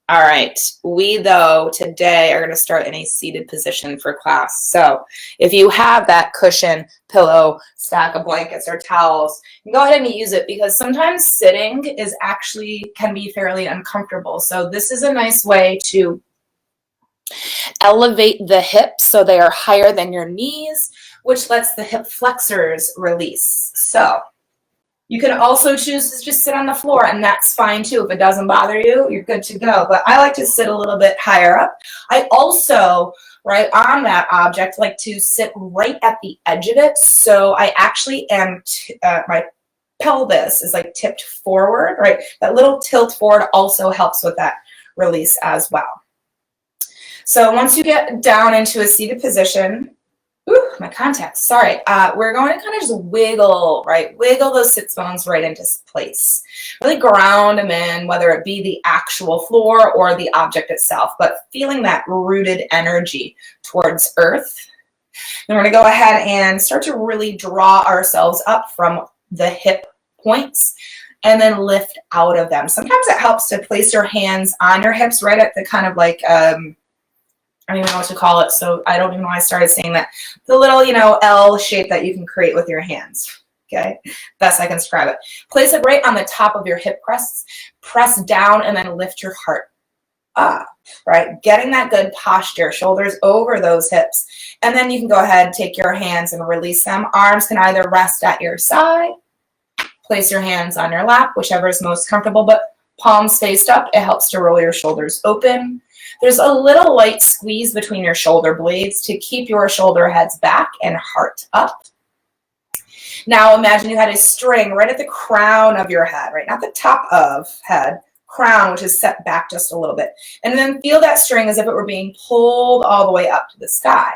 All right, we though today are going to start in a seated position for class. So if you have that cushion, pillow, stack of blankets or towels, you can go ahead and use it because sometimes sitting is actually can be fairly uncomfortable. So this is a nice way to elevate the hips so they are higher than your knees, which lets the hip flexors release. So you can also choose to just sit on the floor, and that's fine too. If it doesn't bother you, you're good to go. But I like to sit a little bit higher up. I also, right on that object, like to sit right at the edge of it. So I actually am, my pelvis is like tipped forward, right? That little tilt forward also helps with that release as well. So once you get down into a seated position, ooh, my contacts, sorry. We're going to kind of just wiggle, right? Wiggle those sits bones right into place. Really ground them in, whether it be the actual floor or the object itself, but feeling that rooted energy towards earth. Then we're going to go ahead and start to really draw ourselves up from the hip points and then lift out of them. Sometimes it helps to place your hands on your hips right at the kind of like, I don't even know what to call it, so I don't even know why I started saying that. The little, L shape that you can create with your hands, okay? Best I can describe it. Place it right on the top of your hip crests, press down, and then lift your heart up, right? Getting that good posture, shoulders over those hips. And then you can go ahead, take your hands and release them. Arms can either rest at your side, place your hands on your lap, whichever is most comfortable, but palms faced up. It helps to roll your shoulders open. There's a little light squeeze between your shoulder blades to keep your shoulder heads back and heart up. Now imagine you had a string right at the crown of your head, right? Not the top of head, crown, which is set back just a little bit. And then feel that string as if it were being pulled all the way up to the sky.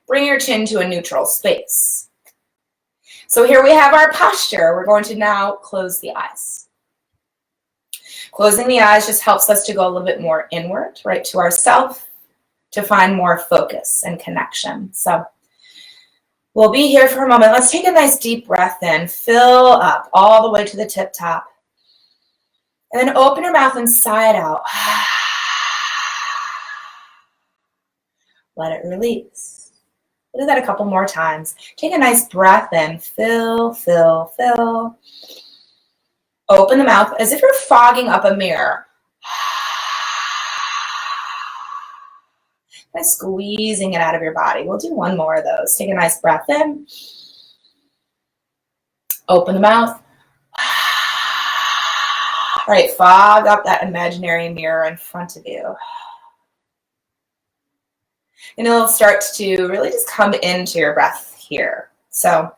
Bring your chin to a neutral space. So here we have our posture. We're going to now close the eyes. Closing the eyes just helps us to go a little bit more inward, right, to ourself, to find more focus and connection. So we'll be here for a moment. Let's take a nice deep breath in, fill up all the way to the tip top, and then open your mouth and sigh it out. Let it release. We'll do that a couple more times. Take a nice breath in, fill, fill, fill. Open the mouth as if you're fogging up a mirror. By squeezing it out of your body. We'll do one more of those. Take a nice breath in. Open the mouth. All right, fog up that imaginary mirror in front of you. And it'll start to really just come into your breath here. So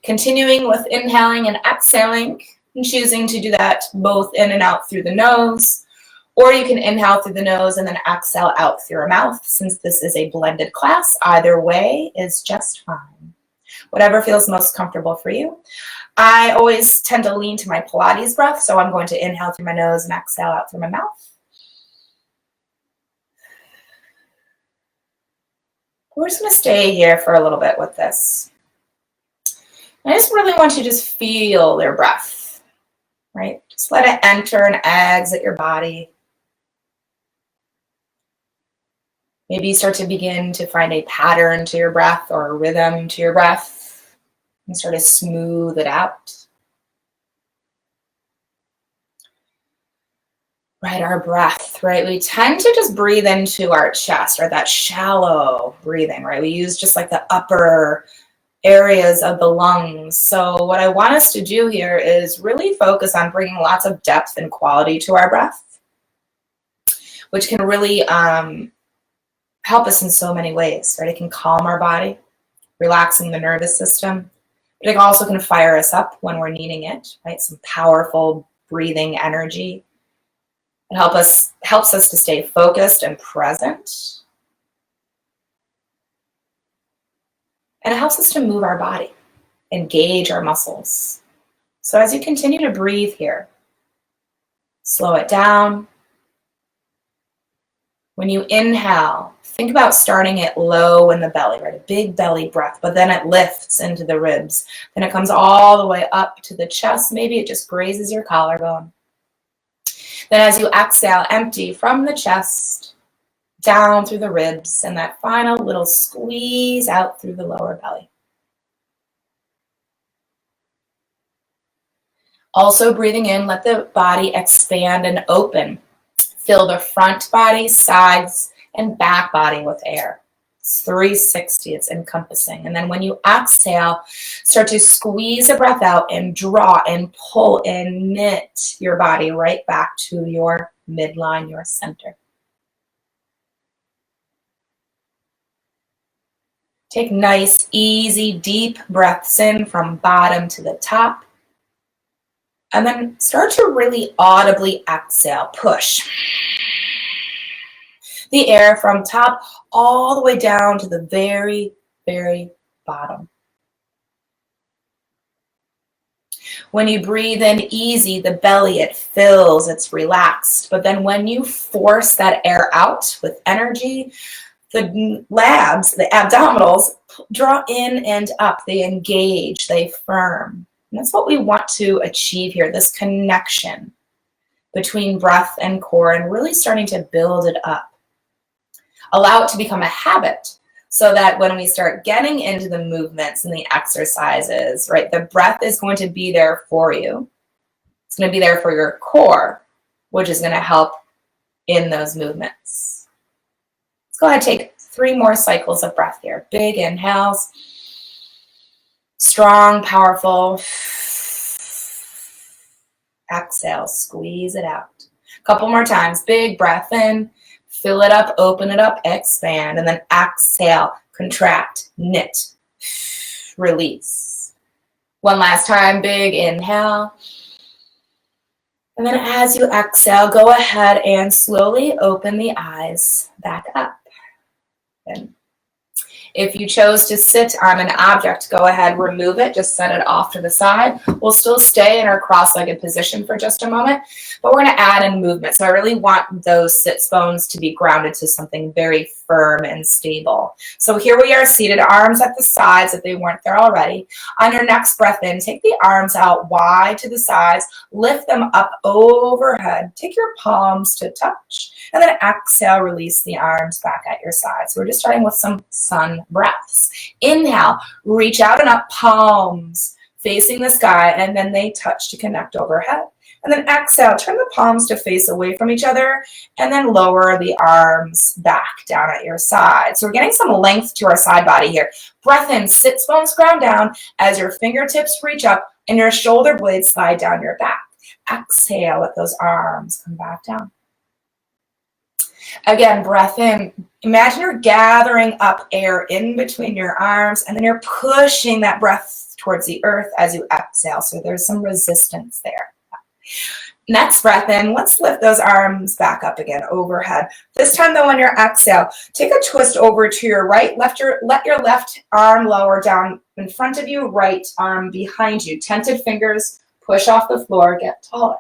continuing with inhaling and exhaling, and choosing to do that both in and out through the nose, or you can inhale through the nose and then exhale out through your mouth. Since this is a blended class, either way is just fine. Whatever feels most comfortable for you. I always tend to lean to my Pilates breath, so I'm going to inhale through my nose and exhale out through my mouth. We're just going to stay here for a little bit with this. I just really want you to just feel your breath. Right? Just let it enter and exit your body. Maybe you start to begin to find a pattern to your breath or a rhythm to your breath and start to smooth it out. Right, our breath, right? We tend to just breathe into our chest, or that shallow breathing, right? We use just like the upper areas of the lungs. So what I want us to do here is really focus on bringing lots of depth and quality to our breath, which can really help us in so many ways, right? It can calm our body, relaxing the nervous system, but it also can fire us up when we're needing it, right? Some powerful breathing energy. It helps us to stay focused and present. And it helps us to move our body, engage our muscles. So as you continue to breathe here, slow it down. When you inhale, think about starting it low in the belly, right? A big belly breath, but then it lifts into the ribs. Then it comes all the way up to the chest. Maybe it just grazes your collarbone. Then as you exhale, empty from the chest, down through the ribs, and that final little squeeze out through the lower belly. Also breathing in, let the body expand and open. Fill the front body, sides, and back body with air. It's 360, it's encompassing. And then when you exhale, start to squeeze the breath out and draw and pull and knit your body right back to your midline, your center. Take nice, easy, deep breaths in from bottom to the top. And then start to really audibly exhale, push the air from top all the way down to the very, very bottom. When you breathe in easy, the belly, it fills, it's relaxed. But then when you force that air out with energy, the labs, the abdominals, draw in and up. They engage, they firm. And that's what we want to achieve here, this connection between breath and core and really starting to build it up. Allow it to become a habit so that when we start getting into the movements and the exercises, right, the breath is going to be there for you. It's going to be there for your core, which is going to help in those movements. Let's go ahead and take 3 more cycles of breath here. Big inhales. Strong, powerful. Exhale, squeeze it out. A couple more times. Big breath in, fill it up, open it up, expand, and then exhale, contract, knit, release. One last time, big inhale. And then as you exhale, go ahead and slowly open the eyes back up. And if you chose to sit on an object, go ahead, remove it, just set it off to the side. We'll still stay in our cross-legged position for just a moment, but we're going to add in movement. So I really want those sits bones to be grounded to something very firm and stable. So here we are seated, arms at the sides if they weren't there already. On your next breath in, take the arms out wide to the sides, lift them up overhead, take your palms to touch, and then exhale, release the arms back at your sides. So we're just starting with some sun breaths. Inhale, reach out and up, palms facing the sky, and then they touch to connect overhead. And then exhale, turn the palms to face away from each other, and then lower the arms back down at your side. So we're getting some length to our side body here. Breath in, sits bones ground down as your fingertips reach up and your shoulder blades slide down your back. Exhale, let those arms come back down. Again, breath in. Imagine you're gathering up air in between your arms, and then you're pushing that breath towards the earth as you exhale. So there's some resistance there. Next breath in, let's lift those arms back up again overhead. This time though, on your exhale, take a twist over to your right. Let your left arm lower down in front of you, right arm behind you. Tented fingers, push off the floor, get taller.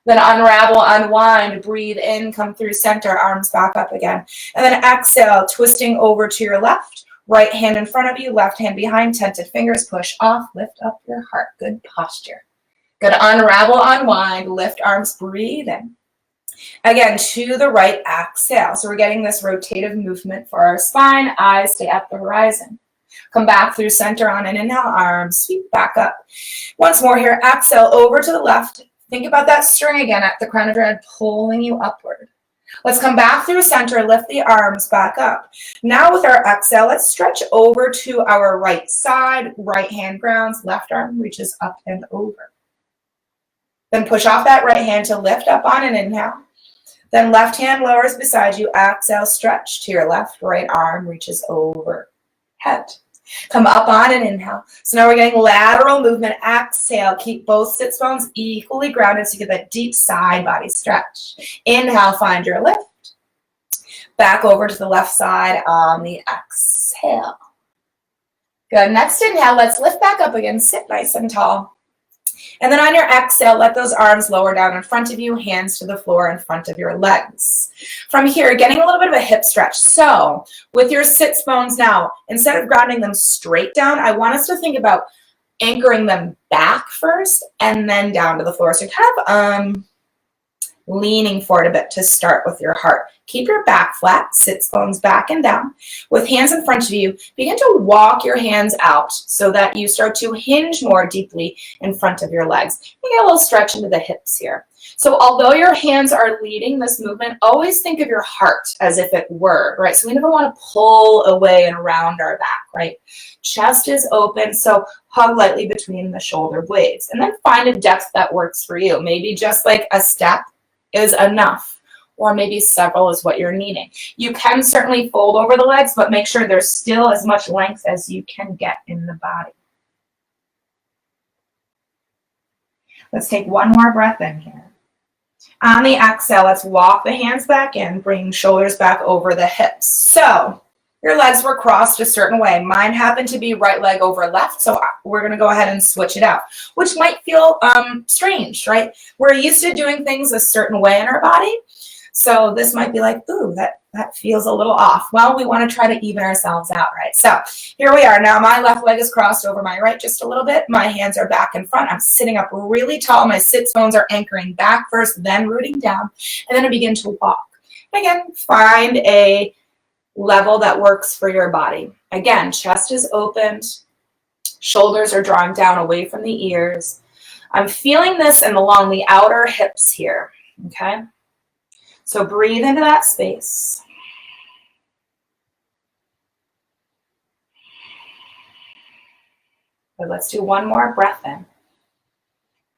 Then unravel, unwind, breathe in, come through center, arms back up again. And then exhale, twisting over to your left, right hand in front of you, left hand behind, tented fingers, push off, lift up your heart. Good posture. Good, unravel, unwind, lift arms, breathe in. Again, to the right, exhale. So we're getting this rotative movement for our spine, eyes stay at the horizon. Come back through center on an inhale, arms sweep back up. Once more here, exhale over to the left. Think about that string again at the crown of your head, pulling you upward. Let's come back through center, lift the arms back up. Now with our exhale, let's stretch over to our right side, right hand grounds, left arm reaches up and over. Then push off that right hand to lift up on an inhale. Then left hand lowers beside you, exhale, stretch to your left, right arm reaches overhead. Come up on an inhale. So now we're getting lateral movement. Exhale, keep both sits bones equally grounded so you get that deep side body stretch. Inhale, find your lift. Back over to the left side on the exhale. Good. Next inhale, let's lift back up again. Sit nice and tall. And then on your exhale, let those arms lower down in front of you, hands to the floor in front of your legs. From here, getting a little bit of a hip stretch. So with your sits bones now, instead of grounding them straight down, I want us to think about anchoring them back first and then down to the floor. So kind of leaning forward a bit to start with your heart. Keep your back flat, sits bones back and down. With hands in front of you, begin to walk your hands out so that you start to hinge more deeply in front of your legs. You get a little stretch into the hips here. So although your hands are leading this movement, always think of your heart as if it were, right? So we never want to pull away and around our back, right? Chest is open, so hug lightly between the shoulder blades. And then find a depth that works for you. Maybe just like a step is enough, or maybe several is what you're needing. You can certainly fold over the legs, but make sure there's still as much length as you can get in the body. Let's take one more breath in here. On the exhale, let's walk the hands back in, bring shoulders back over the hips. So your legs were crossed a certain way. Mine happened to be right leg over left, so we're going to go ahead and switch it out, which might feel strange, right? We're used to doing things a certain way in our body, so this might be like, ooh, that feels a little off. Well, we want to try to even ourselves out, right? So here we are. Now my left leg is crossed over my right just a little bit. My hands are back in front. I'm sitting up really tall. My sits bones are anchoring back first, then rooting down, and then I begin to walk. Again, find a level that works for your body. Again, chest is opened, shoulders are drawing down away from the ears. I'm feeling this along the outer hips here, okay? So breathe into that space. But let's do one more breath in.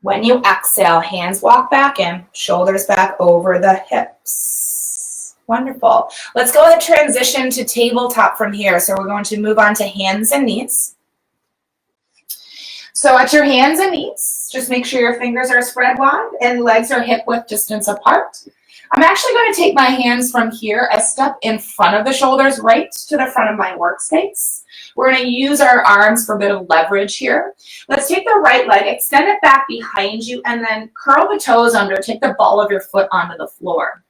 When you exhale, hands walk back in, shoulders back over the hips. Wonderful. Let's go ahead and transition to tabletop from here. So we're going to move on to hands and knees. So at your hands and knees, just make sure your fingers are spread wide and legs are hip width distance apart. I'm actually going to take my hands from here a step in front of the shoulders, right to the front of my workspace. We're going to use our arms for a bit of leverage here. Let's take the right leg, extend it back behind you, and then curl the toes under. Take the ball of your foot onto the floor.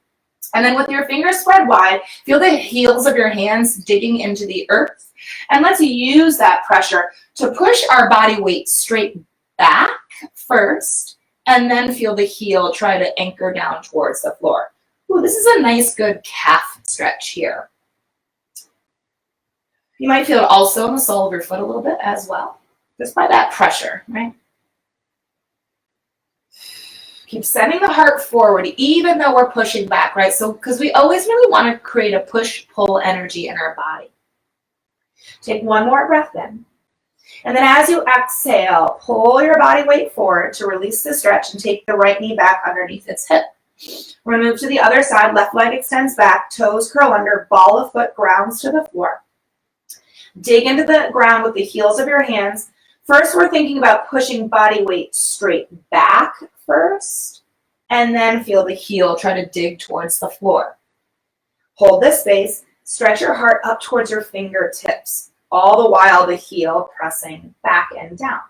And then with your fingers spread wide, feel the heels of your hands digging into the earth. And let's use that pressure to push our body weight straight back first, and then feel the heel try to anchor down towards the floor. Ooh, this is a nice, good calf stretch here. You might feel it also in the sole of your foot a little bit as well, just by that pressure, right? Keep sending the heart forward, even though we're pushing back, right? So, because we always really want to create a push-pull energy in our body. Take one more breath in. And then as you exhale, pull your body weight forward to release the stretch and take the right knee back underneath its hip. We're going to move to the other side. Left leg extends back, toes curl under, ball of foot grounds to the floor. Dig into the ground with the heels of your hands. First, we're thinking about pushing body weight straight back first, and then feel the heel try to dig towards the floor. Hold this space. Stretch your heart up towards your fingertips, all the while the heel pressing back and down.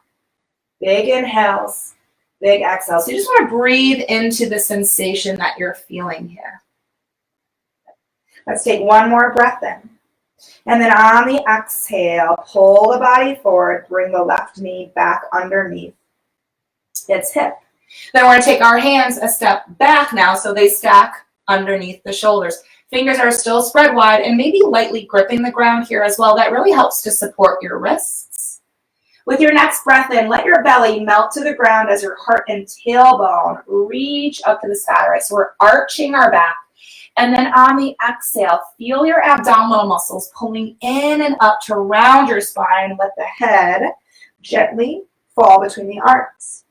Big inhales, big exhales. So you just want to breathe into the sensation that you're feeling here. Let's take one more breath in. And then on the exhale, pull the body forward, bring the left knee back underneath its hip. Then we're going to take our hands a step back now so they stack underneath the shoulders. Fingers are still spread wide and maybe lightly gripping the ground here as well. That really helps to support your wrists. With your next breath in, let your belly melt to the ground as your heart and tailbone reach up to the sky, right? So we're arching our back. And then on the exhale, feel your abdominal muscles pulling in and up to round your spine. Let the head gently fall between the arms.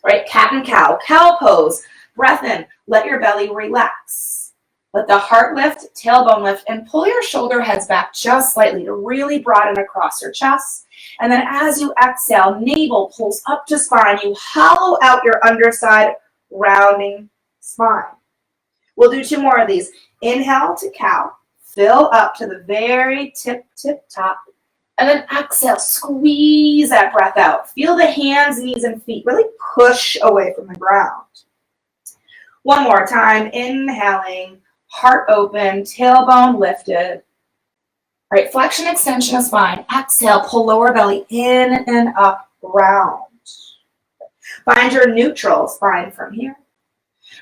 Right, cat and cow pose. Breath in, let your belly relax. Let the heart lift, tailbone lift, and pull your shoulder heads back just slightly to really broaden across your chest. And then as you exhale, navel pulls up to spine. You hollow out your underside, rounding spine. We'll do two more of these. Inhale to cow. Fill up to the very tip top. And then exhale, squeeze that breath out. Feel the hands, knees, and feet really push away from the ground. One more time. Inhaling, heart open, tailbone lifted. All right, flexion, extension of spine. Exhale, pull lower belly in and up, round. Find your neutral spine from here.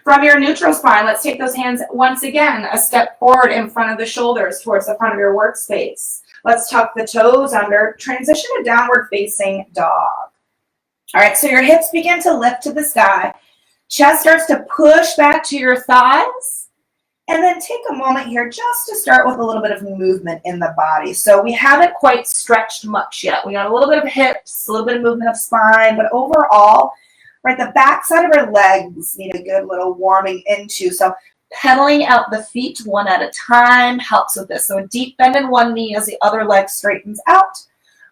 From your neutral spine, let's take those hands once again a step forward in front of the shoulders towards the front of your workspace. Let's tuck the toes under, transition to downward facing dog. All right, so your hips begin to lift to the sky. Chest starts to push back to your thighs. And then take a moment here just to start with a little bit of movement in the body. So we haven't quite stretched much yet. We got a little bit of hips, a little bit of movement of spine, but overall, right, the back side of our legs need a good little warming into. So pedaling out the feet one at a time helps with this. So a deep bend in one knee as the other leg straightens out,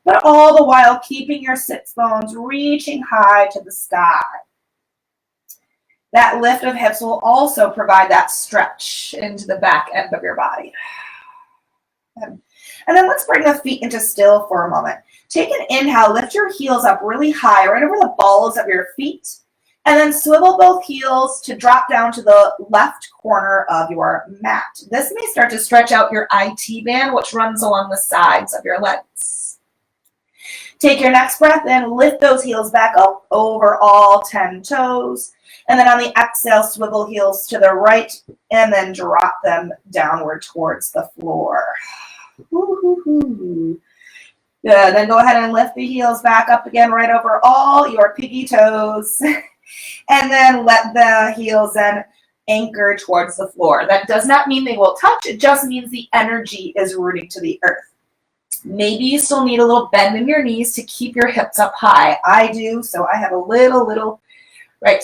but all the while keeping your sits bones reaching high to the sky. That lift of hips will also provide that stretch into the back end of your body. And then let's bring the feet into still for a moment. Take an inhale, lift your heels up really high, right over the balls of your feet, and then swivel both heels to drop down to the left corner of your mat. This may start to stretch out your IT band, which runs along the sides of your legs. Take your next breath in, lift those heels back up over all 10 toes. And then on the exhale, swivel heels to the right and then drop them downward towards the floor. Good. Then go ahead and lift the heels back up again right over all your piggy toes. And then let the heels then anchor towards the floor. That does not mean they will touch. It just means the energy is rooting to the earth. Maybe you still need a little bend in your knees to keep your hips up high. I do, so I have a little, right,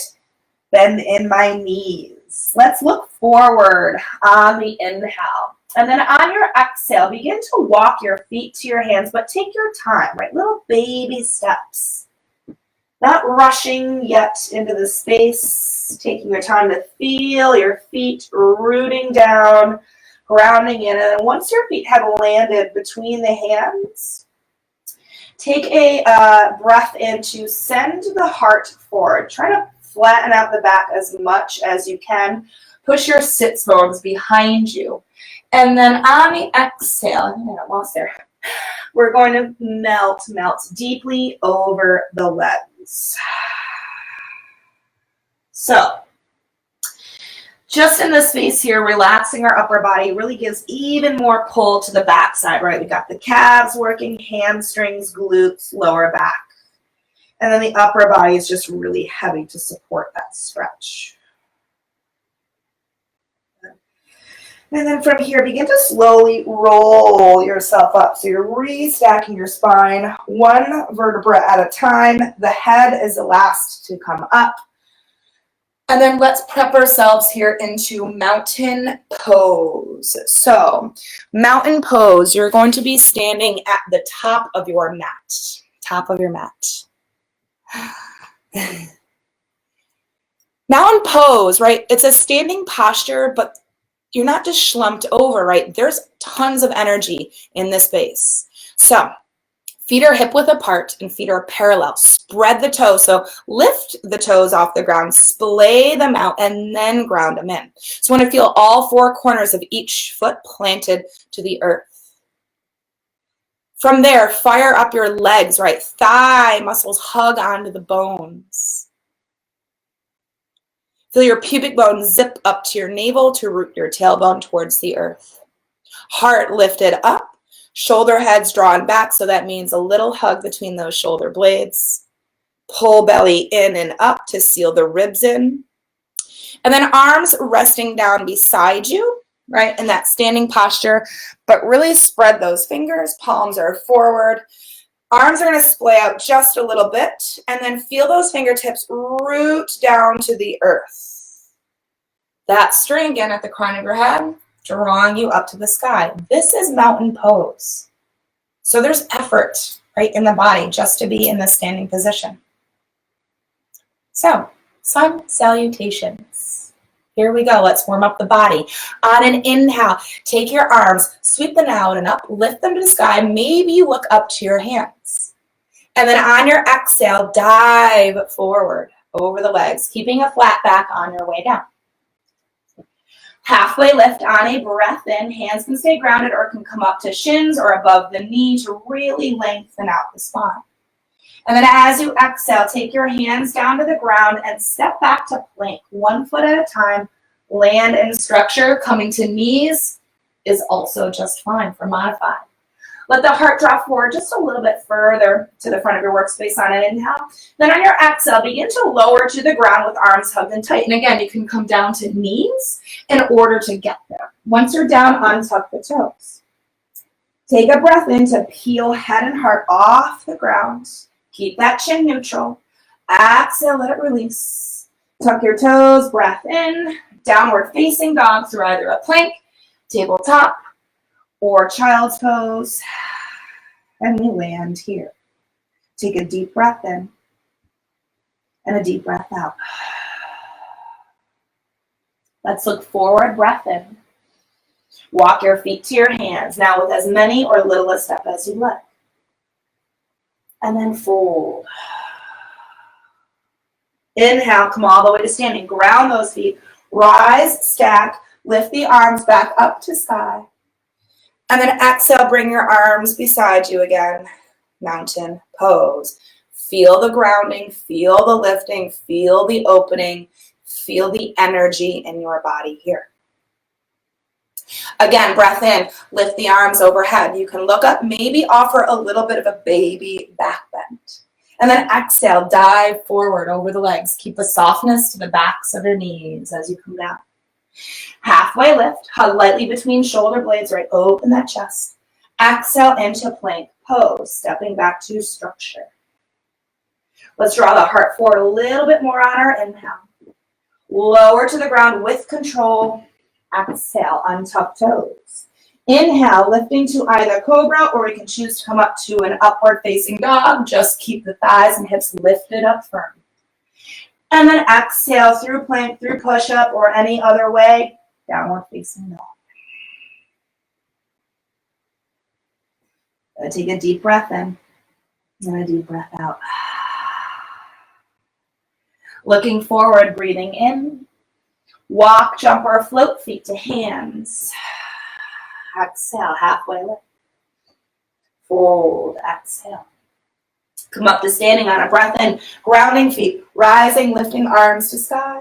bend in my knees. Let's look forward on the inhale. And then on your exhale, begin to walk your feet to your hands, but take your time, right? Little baby steps. Not rushing yet into the space, taking your time to feel your feet rooting down, grounding in. And then once your feet have landed between the hands, take a breath in to send the heart forward. Try to flatten out the back as much as you can. Push your sits bones behind you. And then on the exhale, I think I got lost there. We're going to melt deeply over the legs. So, just in this space here, relaxing our upper body really gives even more pull to the backside, right? We got the calves working, hamstrings, glutes, lower back. And then the upper body is just really heavy to support that stretch. And then from here, begin to slowly roll yourself up. So you're restacking your spine one vertebra at a time. The head is the last to come up. And then let's prep ourselves here into mountain pose. So mountain pose, you're going to be standing at the top of your mat. Top of your mat. Mountain pose, right? It's a standing posture, but you're not just slumped over, right? There's tons of energy in this space. So feet are hip width apart and feet are parallel. Spread the toes. So lift the toes off the ground, splay them out, and then ground them in. So you want to feel all four corners of each foot planted to the earth. From there, fire up your legs, right? Thigh muscles hug onto the bones. Feel your pubic bone zip up to your navel to root your tailbone towards the earth. Heart lifted up, shoulder heads drawn back, so that means a little hug between those shoulder blades. Pull belly in and up to seal the ribs in. And then arms resting down beside you, right, in that standing posture, but really spread those fingers, palms are forward. Arms are going to splay out just a little bit, and then feel those fingertips root down to the earth. That string again at the crown of your head, drawing you up to the sky. This is mountain pose. So there's effort, right, in the body just to be in this standing position. So, sun salutations. Here we go. Let's warm up the body. On an inhale, take your arms, sweep them out and up, lift them to the sky. Maybe you look up to your hands. And then on your exhale, dive forward over the legs, keeping a flat back on your way down. Halfway lift on a breath in. Hands can stay grounded or can come up to shins or above the knee to really lengthen out the spine. And then as you exhale, take your hands down to the ground and step back to plank, 1 foot at a time. Land in structure. Coming to knees is also just fine for modified. Let the heart drop forward just a little bit further to the front of your workspace on an inhale. Then on your exhale, begin to lower to the ground with arms hugged and tight. And again, you can come down to knees in order to get there. Once you're down, untuck the toes. Take a breath in to peel head and heart off the ground. Keep that chin neutral. Exhale, let it release. Tuck your toes, breath in. Downward facing dog through either a plank, tabletop, or child's pose. And we land here. Take a deep breath in and a deep breath out. Let's look forward, breath in. Walk your feet to your hands, now with as many or little a step as you like. And then fold. Inhale, come all the way to standing. Ground those feet. Rise, stack, lift the arms back up to sky. And then exhale, bring your arms beside you again. Mountain pose. Feel the grounding, feel the lifting, feel the opening, feel the energy in your body here. Again, breath in, lift the arms overhead. You can look up, maybe offer a little bit of a baby back bend. And then exhale, dive forward over the legs. Keep a softness to the backs of your knees as you come down. Halfway lift, hug lightly between shoulder blades, right? Open that chest. Exhale into plank pose, stepping back to structure. Let's draw the heart forward a little bit more on our inhale. Lower to the ground with control. Exhale, untuck toes. Inhale, lifting to either cobra, or we can choose to come up to an upward facing dog. Just keep the thighs and hips lifted up firm. And then exhale through plank, through push-up, or any other way, downward facing dog. Take a deep breath in and a deep breath out. Looking forward, breathing in. Walk, jump, or float feet to hands. Exhale, halfway lift. Fold, exhale. Come up to standing on a breath in, grounding feet, rising, lifting arms to sky.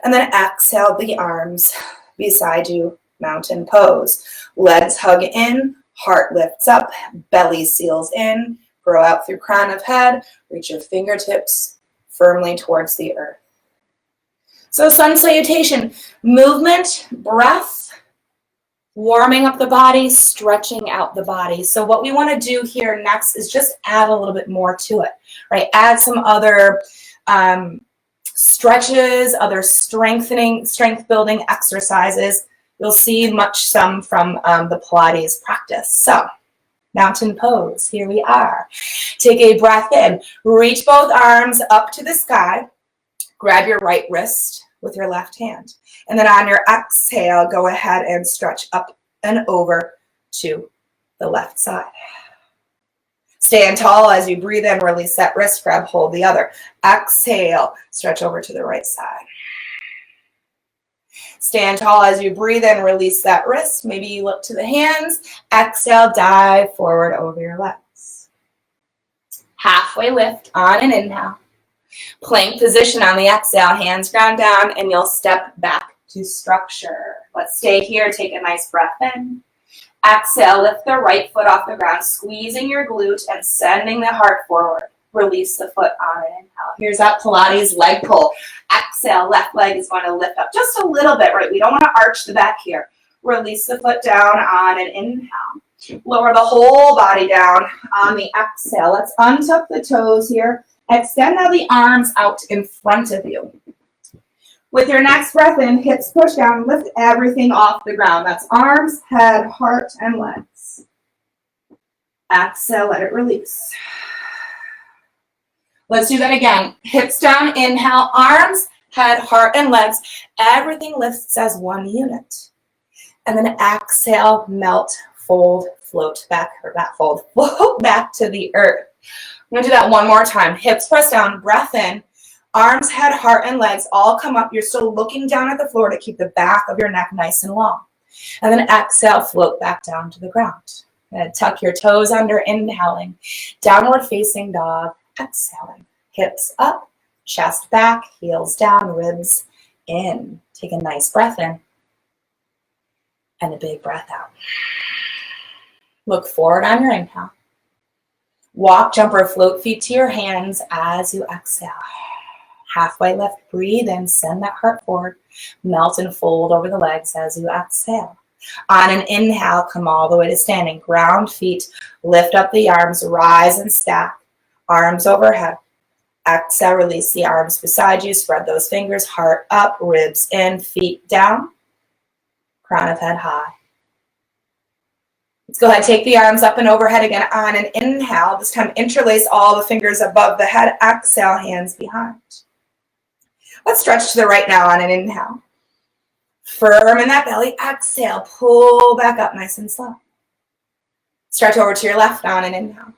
And then exhale the arms beside you, mountain pose. Legs hug in, heart lifts up, belly seals in, grow out through crown of head, reach your fingertips firmly towards the earth. So sun salutation, movement, breath, warming up the body, stretching out the body. So what we want to do here next is just add a little bit more to it, right? Add some other stretches, other strength building exercises. You'll see some from the Pilates practice. So mountain pose, here we are. Take a breath in, reach both arms up to the sky. Grab your right wrist with your left hand. And then on your exhale, go ahead and stretch up and over to the left side. Stand tall as you breathe in, release that wrist, grab hold the other. Exhale, stretch over to the right side. Stand tall as you breathe in, release that wrist. Maybe you look to the hands. Exhale, dive forward over your legs. Halfway lift on an inhale. Plank position on the exhale, hands ground down, and you'll step back to structure. Let's stay here, take a nice breath in. Exhale, lift the right foot off the ground, squeezing your glute and sending the heart forward. Release the foot on an inhale. Here's that Pilates leg pull. Exhale, left leg is going to lift up just a little bit, right? We don't want to arch the back here. Release the foot down on an inhale. Lower the whole body down on the exhale. Let's untuck the toes here. Extend now the arms out in front of you. With your next breath in, hips push down, lift everything off the ground. That's arms, head, heart, and legs. Exhale, let it release. Let's do that again. Hips down, inhale, arms, head, heart, and legs. Everything lifts as one unit. And then exhale, melt, fold, float back, or not fold, float back to the earth. I'm going to do that one more time. Hips press down, breath in, arms, head, heart, and legs all come up. You're still looking down at the floor to keep the back of your neck nice and long. And then exhale, float back down to the ground. Tuck your toes under, inhaling. Downward facing dog, exhaling. Hips up, chest back, heels down, ribs in. Take a nice breath in and a big breath out. Look forward on your inhale. Walk, jump, or float feet to your hands as you exhale. Halfway lift, breathe in, send that heart forward. Melt and fold over the legs as you exhale. On an inhale, come all the way to standing. Ground feet, lift up the arms, rise and stack. Arms overhead. Exhale, release the arms beside you. Spread those fingers, heart up, ribs in, feet down. Crown of head high. Let's go ahead, take the arms up and overhead again on an inhale. This time interlace all the fingers above the head. Exhale, hands behind. Let's stretch to the right now on an inhale. Firm in that belly. Exhale, pull back up nice and slow. Stretch over to your left on an inhale.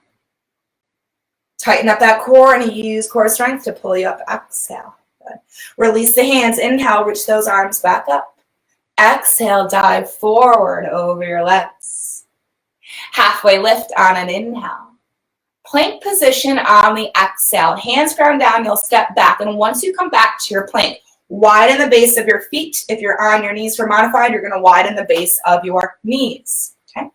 Tighten up that core and use core strength to pull you up. Exhale. Good. Release the hands. Inhale, reach those arms back up. Exhale, dive forward over your legs. Halfway lift on an inhale. Plank position on the exhale. Hands ground down, you'll step back. And once you come back to your plank, widen the base of your feet. If you're on your knees for modified, you're going to widen the base of your knees. Okay.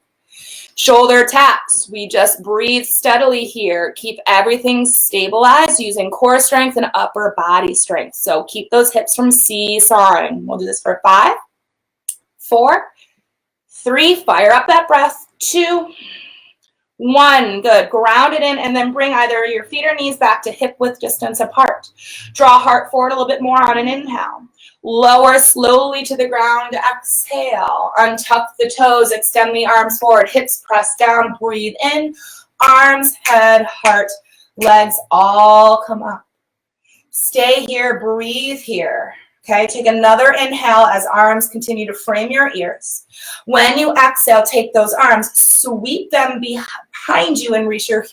Shoulder taps. We just breathe steadily here. Keep everything stabilized using core strength and upper body strength. So keep those hips from seesawing. We'll do this for 5, 4, 3. Fire up that breath. 2, 1. Good. Ground it in and then bring either your feet or knees back to hip width distance apart. Draw heart forward a little bit more on an inhale. Lower slowly to the ground. Exhale. Untuck the toes. Extend the arms forward. Hips press down. Breathe in. Arms, head, heart, legs all come up. Stay here. Breathe here. Okay, take another inhale as arms continue to frame your ears. When you exhale, take those arms, sweep them behind you and reach your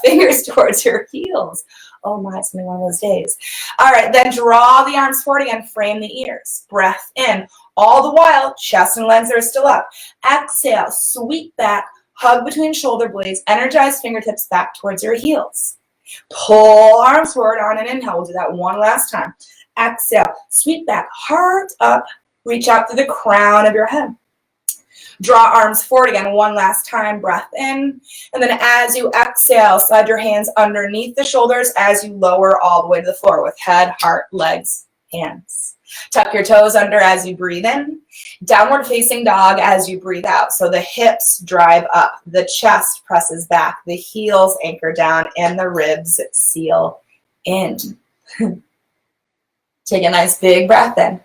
fingers towards your heels. Oh my, it's been one of those days. All right, then draw the arms forward again, frame the ears. Breath in. All the while, chest and legs are still up. Exhale, sweep back, hug between shoulder blades, energize fingertips back towards your heels. Pull arms forward on an inhale. We'll do that one last time. Exhale, sweep back, heart up, reach out to the crown of your head. Draw arms forward again, one last time, breath in. And then as you exhale, slide your hands underneath the shoulders as you lower all the way to the floor with head, heart, legs, hands. Tuck your toes under as you breathe in. Downward facing dog as you breathe out. So the hips drive up, the chest presses back, the heels anchor down, and the ribs seal in. Take a nice big breath in.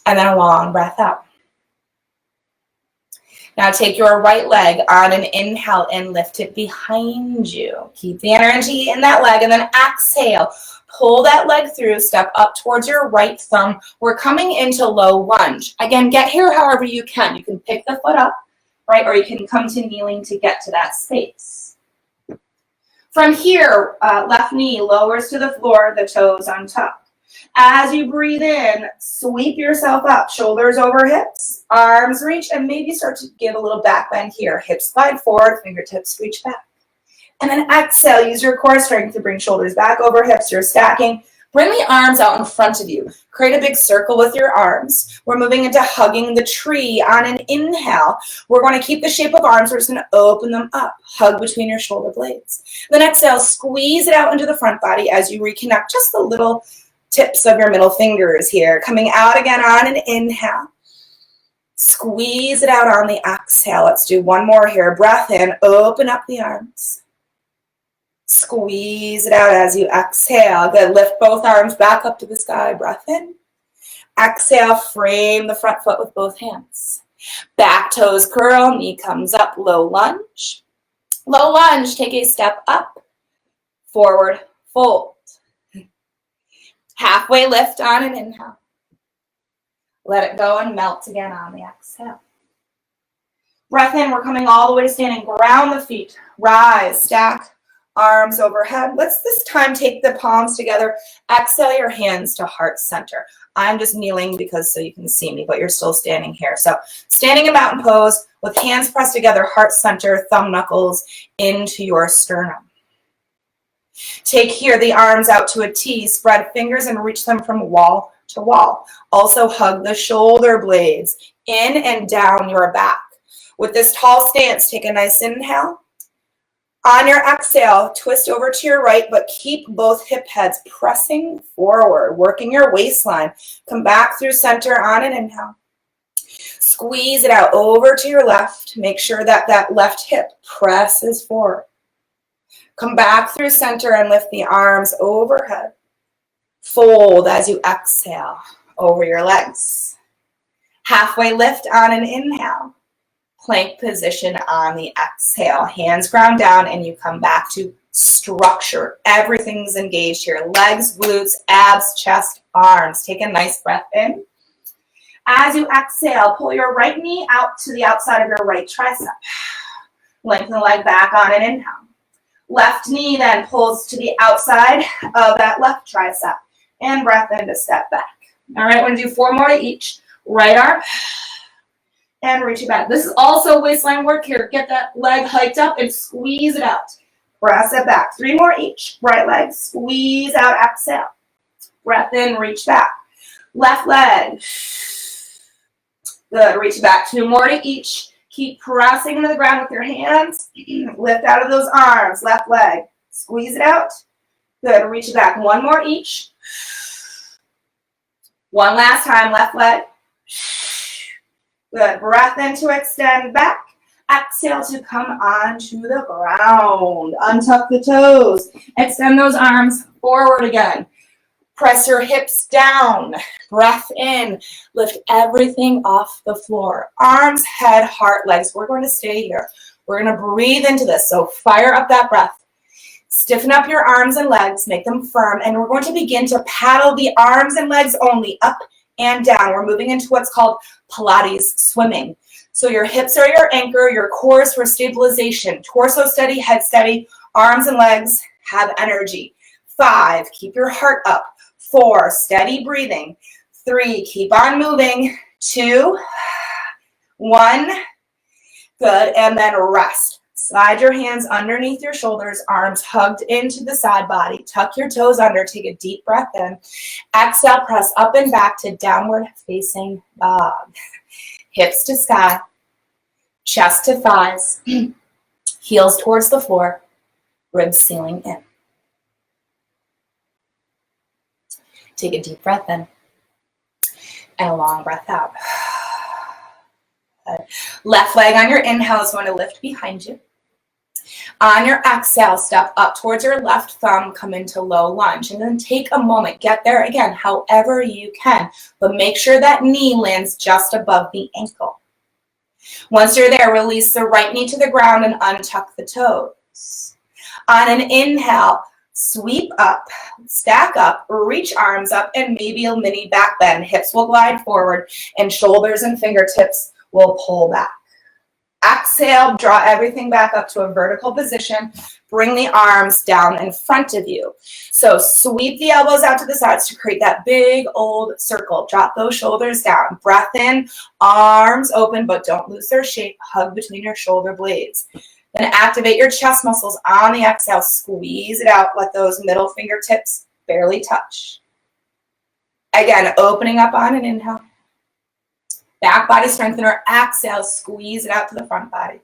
And then a long breath out. Now take your right leg on an inhale and lift it behind you. Keep the energy in that leg and then exhale. Pull that leg through, step up towards your right thumb. We're coming into low lunge. Again, get here however you can. You can pick the foot up, right? Or you can come to kneeling to get to that space. From here, left knee lowers to the floor, the toes untucked. As you breathe in, sweep yourself up, shoulders over hips, arms reach, and maybe start to give a little back bend here. Hips slide forward, fingertips reach back. And then exhale, use your core strength to bring shoulders back over hips. You're stacking. Bring the arms out in front of you. Create a big circle with your arms. We're moving into hugging the tree. On an inhale, we're going to keep the shape of arms. We're just going to open them up. Hug between your shoulder blades. Then exhale, squeeze it out into the front body as you reconnect just the little tips of your middle fingers here. Coming out again on an inhale. Squeeze it out on the exhale. Let's do one more here. Breath in, open up the arms. Squeeze it out as you exhale. Good. Lift both arms back up to the sky. Breath in. Exhale, frame the front foot with both hands. Back toes curl, knee comes up, low lunge. Low lunge, take a step up, forward, fold. Halfway lift on an inhale. Let it go and melt again on the exhale. Breath in, we're coming all the way to standing. Ground the feet, rise, stack. arms overhead. Let's this time take the palms together. Exhale your hands to heart center. I'm just kneeling because so you can see me, but you're still standing here. So standing in mountain pose with hands pressed together, heart center, thumb knuckles into your sternum. Take here the arms out to a T, spread fingers and reach them from wall to wall. Also hug the shoulder blades in and down your back. With this tall stance, take a nice inhale. On your exhale, twist over to your right, but keep both hip heads pressing forward, working your waistline. Come back through center on an inhale. Squeeze it out over to your left. Make sure that that left hip presses forward. Come back through center and lift the arms overhead. Fold as you exhale over your legs. Halfway lift on an inhale. Plank position on the exhale. Hands ground down and you come back to structure. Everything's engaged here. Legs, glutes, abs, chest, arms. Take a nice breath in. As you exhale, pull your right knee out to the outside of your right tricep. Lengthen the leg back on an inhale. Left knee then pulls to the outside of that left tricep. And breath in to step back. All right, we're going to do 4 more to each. Right arm. And reach it back. This is also waistline work here. Get that leg hiked up and squeeze it out. Press it back. 3 more each. Right leg, squeeze out, exhale. Breath in, reach back. Left leg. Good, reach back. 2 more to each. Keep pressing into the ground with your hands. Lift out of those arms. Left leg, squeeze it out. Good, reach it back. 1 more each. One last time, left leg. Good. Breath in to extend back. Exhale to come onto the ground. Untuck the toes. Extend those arms forward again. Press your hips down. Breath in. Lift everything off the floor. Arms, head, heart, legs. We're going to stay here. We're going to breathe into this. So fire up that breath. Stiffen up your arms and legs. Make them firm. And we're going to begin to paddle the arms and legs only up and down. We're moving into what's called Pilates swimming. So your hips are your anchor, your core is for stabilization. Torso steady, head steady, arms and legs have energy. 5, keep your heart up. 4, steady breathing. 3, keep on moving. 2, 1, good, and then rest. Slide your hands underneath your shoulders, arms hugged into the side body. Tuck your toes under, take a deep breath in. Exhale, press up and back to downward facing dog. Hips to sky, chest to thighs, heels towards the floor, ribs ceiling in. Take a deep breath in and a long breath out. Left leg on your inhale is going to lift behind you. On your exhale, step up towards your left thumb, come into low lunge, and then take a moment. Get there again, however you can, but make sure that knee lands just above the ankle. Once you're there, release the right knee to the ground and untuck the toes. On an inhale, sweep up, stack up, reach arms up, and maybe a mini back bend. Hips will glide forward, and shoulders and fingertips will pull back. Exhale, draw everything back up to a vertical position. Bring the arms down in front of you. So sweep the elbows out to the sides to create that big old circle. Drop those shoulders down. Breath in, arms open, but don't lose their shape. Hug between your shoulder blades. Then activate your chest muscles on the exhale. Squeeze it out. Let those middle fingertips barely touch. Again, opening up on an inhale. Back body strengthener, exhale, squeeze it out to the front body.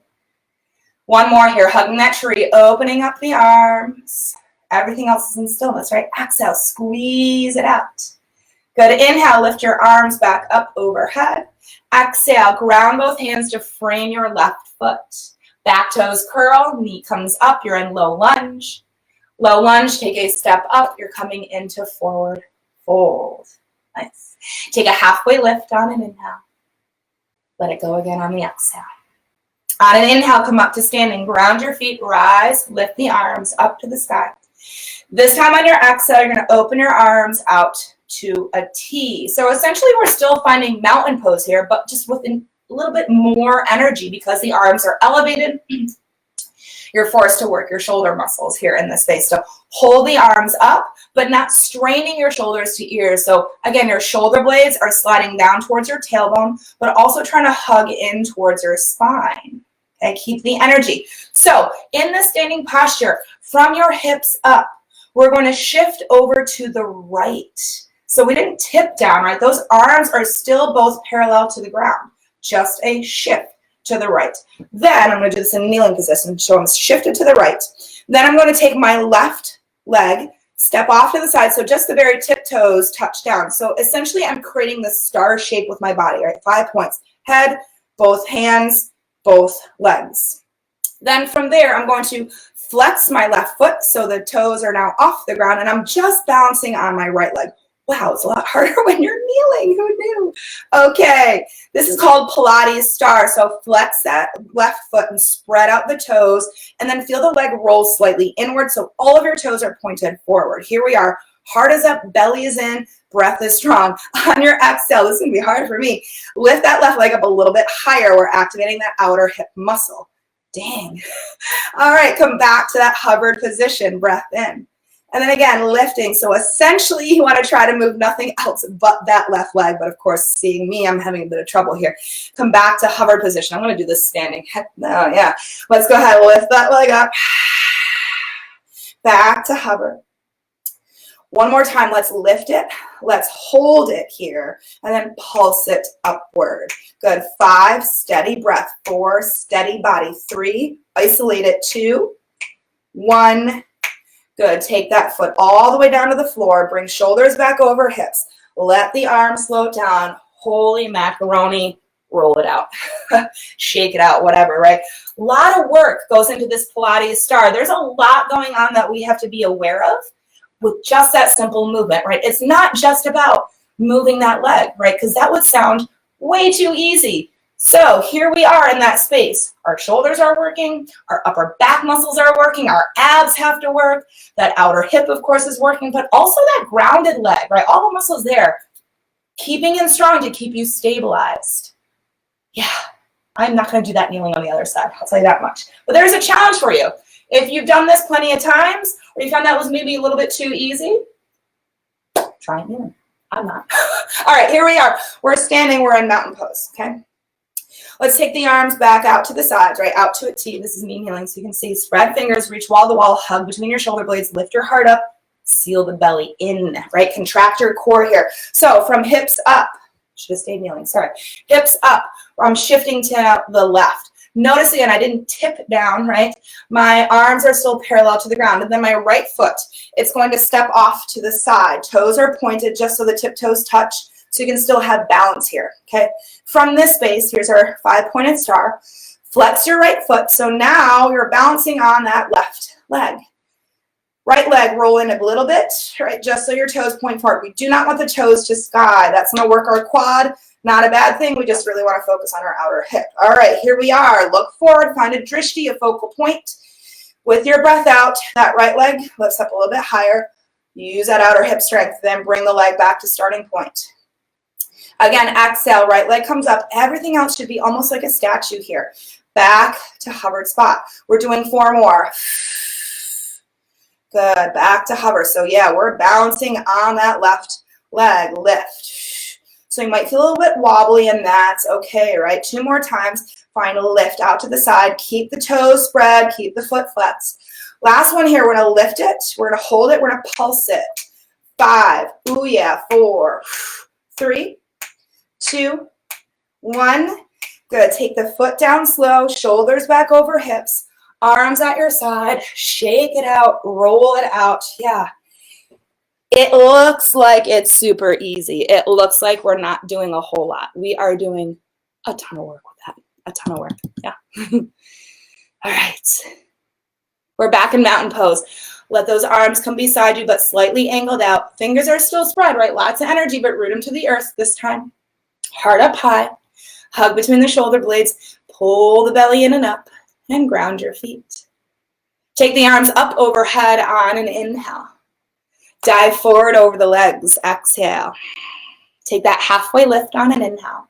One more here, hugging that tree, opening up the arms. Everything else is in stillness, right? Exhale, squeeze it out. Good, inhale, lift your arms back up overhead. Exhale, ground both hands to frame your left foot. Back toes curl, knee comes up, you're in low lunge. Low lunge, take a step up, you're coming into forward fold. Nice. Take a halfway lift on an inhale. Let it go again on the exhale. On an inhale, come up to standing. Ground your feet, rise, lift the arms up to the sky. This time on your exhale, you're going to open your arms out to a T. So essentially, we're still finding mountain pose here, but just with a little bit more energy because the arms are elevated. You're forced to work your shoulder muscles here in this space. So hold the arms up, but not straining your shoulders to ears. So again, your shoulder blades are sliding down towards your tailbone, but also trying to hug in towards your spine. Okay, keep the energy. So in the standing posture, from your hips up, we're going to shift over to the right. So we didn't tip down, right? Those arms are still both parallel to the ground. Just a shift to the right. Then I'm going to do this in kneeling position. So I'm shifted to the right. Then I'm going to take my left leg, step off to the side. So just the very tiptoes touch down. So essentially I'm creating the star shape with my body, right? 5 points. Head, both hands, both legs. Then from there, I'm going to flex my left foot so the toes are now off the ground and I'm just balancing on my right leg. Wow, it's a lot harder when you're kneeling. Who knew? Okay, this is called Pilates star. So flex that left foot and spread out the toes and then feel the leg roll slightly inward so all of your toes are pointed forward. Here we are. Heart is up, belly is in, breath is strong. On your exhale, this is going to be hard for me. Lift that left leg up a little bit higher. We're activating that outer hip muscle. Dang. All right, come back to that hovered position. Breath in. And then again, lifting. So essentially, you want to try to move nothing else but that left leg. But of course, seeing me, I'm having a bit of trouble here. Come back to hovered position. I'm going to do this standing. No, yeah. Let's go ahead. Lift that leg up. Back to hover. One more time, let's lift it. Let's hold it here and then pulse it upward. Good. 5, steady breath. 4, steady body. 3, isolate it. 2, 1. Good. Take that foot all the way down to the floor. Bring shoulders back over hips. Let the arms float down. Holy macaroni. Roll it out. Shake it out, whatever, right? A lot of work goes into this Pilates star. There's a lot going on that we have to be aware of with just that simple movement, right? It's not just about moving that leg, right? Because that would sound way too easy. So here we are in that space. Our shoulders are working, our upper back muscles are working, our abs have to work, that outer hip, of course, is working, but also that grounded leg, right? All the muscles there, keeping it strong to keep you stabilized. Yeah, I'm not going to do that kneeling on the other side. I'll tell you that much. But there's a challenge for you. If you've done this plenty of times, or you found that was maybe a little bit too easy, try it kneeling. I'm not. All right, here we are. We're standing. We're in mountain pose, okay? Let's take the arms back out to the sides, right? Out to a T. This is me kneeling, so you can see spread fingers, reach wall to wall, hug between your shoulder blades, lift your heart up, seal the belly in, right? Contract your core here. So from hips up, should have stayed kneeling, sorry. Hips up, I'm shifting to the left. Notice again, I didn't tip down, right? My arms are still parallel to the ground. And then my right foot, it's going to step off to the side. Toes are pointed just so the tip toes touch, so you can still have balance here, okay? From this space, here's our 5-pointed star. Flex your right foot. So now you're balancing on that left leg. Right leg, roll in a little bit, right? Just so your toes point forward. We do not want the toes to sky. That's going to work our quad. Not a bad thing. We just really want to focus on our outer hip. All right, here we are. Look forward. Find a drishti, a focal point. With your breath out, that right leg lifts up a little bit higher. Use that outer hip strength. Then bring the leg back to starting point. Again, exhale, right leg comes up. Everything else should be almost like a statue here. Back to hovered spot. We're doing 4 more. Good, back to hover. So yeah, we're balancing on that left leg, lift. So you might feel a little bit wobbly and that's okay, right? 2 more times, find a lift out to the side. Keep the toes spread, keep the foot flexed. Last one here, we're gonna lift it, we're gonna hold it, we're gonna pulse it. 5, ooh yeah, 4, 3, 2, 1. Good, take the foot down slow, shoulders back over hips, arms at your side, shake it out, roll it out, yeah. It looks like it's super easy. It looks like we're not doing a whole lot. We are doing a ton of work with that, a ton of work, yeah. All right, we're back in mountain pose. Let those arms come beside you, but slightly angled out. Fingers are still spread, right? Lots of energy, but root them to the earth this time. Heart up high, hug between the shoulder blades, pull the belly in and up, and ground your feet. Take the arms up overhead on an inhale. Dive forward over the legs, exhale. Take that halfway lift on an inhale.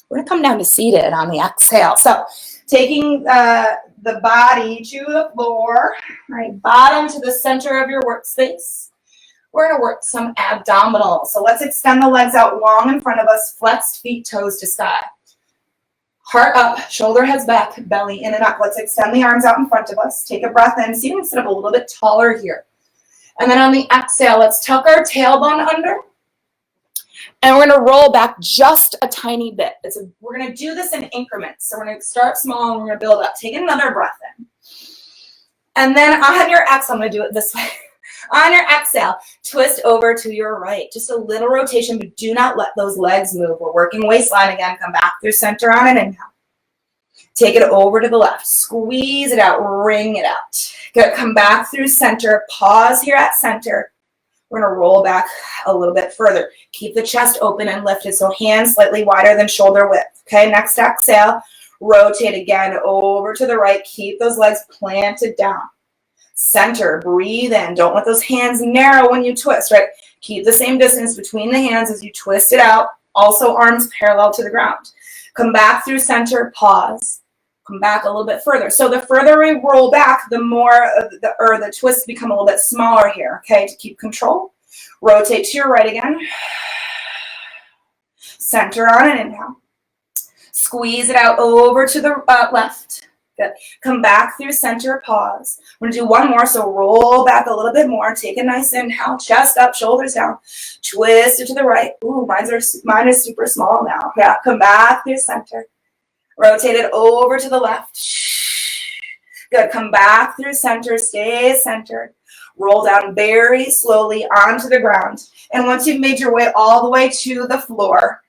We're gonna come down to seated on the exhale. So Taking the body to the floor, right, bottom to the center of your workspace. We're going to work some abdominals. So let's extend the legs out long in front of us, flexed feet, toes to sky. Heart up, shoulder heads back, belly in and up. Let's extend the arms out in front of us. Take a breath in. See if we can sit up a little bit taller here. And then on the exhale, let's tuck our tailbone under. And we're going to roll back just a tiny bit. We're going to do this in increments. So we're going to start small and we're going to build up. Take another breath in. And then on your exhale, I'm going to do it this way. On your exhale, twist over to your right. Just a little rotation, but do not let those legs move. We're working waistline again. Come back through center on an inhale. Take it over to the left. Squeeze it out. Wring it out. Good. Come back through center. Pause here at center. We're going to roll back a little bit further. Keep the chest open and lifted, so hands slightly wider than shoulder width. Okay, next exhale. Rotate again over to the right. Keep those legs planted down. Center, breathe in. Don't let those hands narrow when you twist, right? Keep the same distance between the hands as you twist it out. Also, arms parallel to the ground. Come back through center, pause. Come back a little bit further. So the further we roll back, the more the twists become a little bit smaller here, okay, to keep control. Rotate to your right again. Center on an inhale. Squeeze it out over to the left. Good. Come back through center, pause. We're going to do one more, so roll back a little bit more. Take a nice inhale, chest up, shoulders down. Twist it to the right. Ooh, mine is super small now. Yeah, come back through center. Rotate it over to the left. Good. Come back through center. Stay centered. Roll down very slowly onto the ground. And once you've made your way all the way to the floor,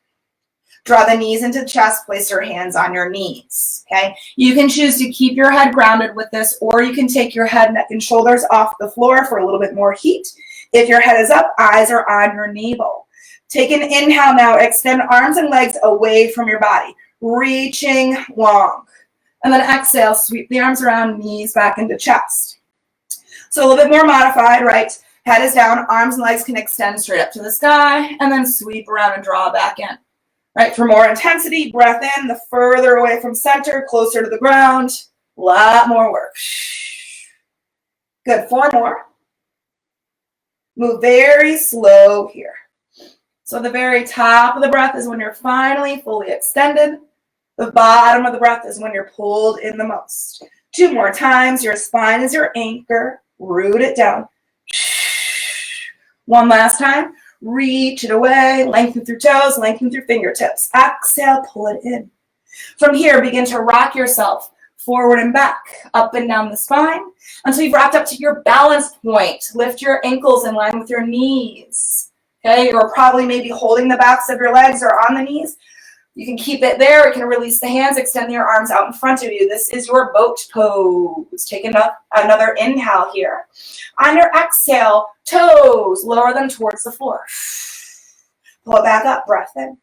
draw the knees into the chest. Place your hands on your knees. Okay. You can choose to keep your head grounded with this, or you can take your head, neck, and shoulders off the floor for a little bit more heat. If your head is up, eyes are on your navel. Take an inhale now. Extend arms and legs away from your body. Reaching long. And then exhale, sweep the arms around, knees back into chest. So a little bit more modified, right? Head is down, arms and legs can extend straight up to the sky, and then sweep around and draw back in. Right, for more intensity, breath in, the further away from center, closer to the ground. A lot more work. Good, 4 more. Move very slow here. So the very top of the breath is when you're finally fully extended. The bottom of the breath is when you're pulled in the most. 2 more times. Your spine is your anchor. Root it down. One last time. Reach it away. Lengthen through toes. Lengthen through fingertips. Exhale. Pull it in. From here, begin to rock yourself forward and back, up and down the spine until you've rocked up to your balance point. Lift your ankles in line with your knees. Okay, you're probably maybe holding the backs of your legs or on the knees. You can keep it there. You can release the hands, extend your arms out in front of you. This is your boat pose. Take another inhale here. On your exhale, toes, lower them towards the floor. Pull it back up, breath in.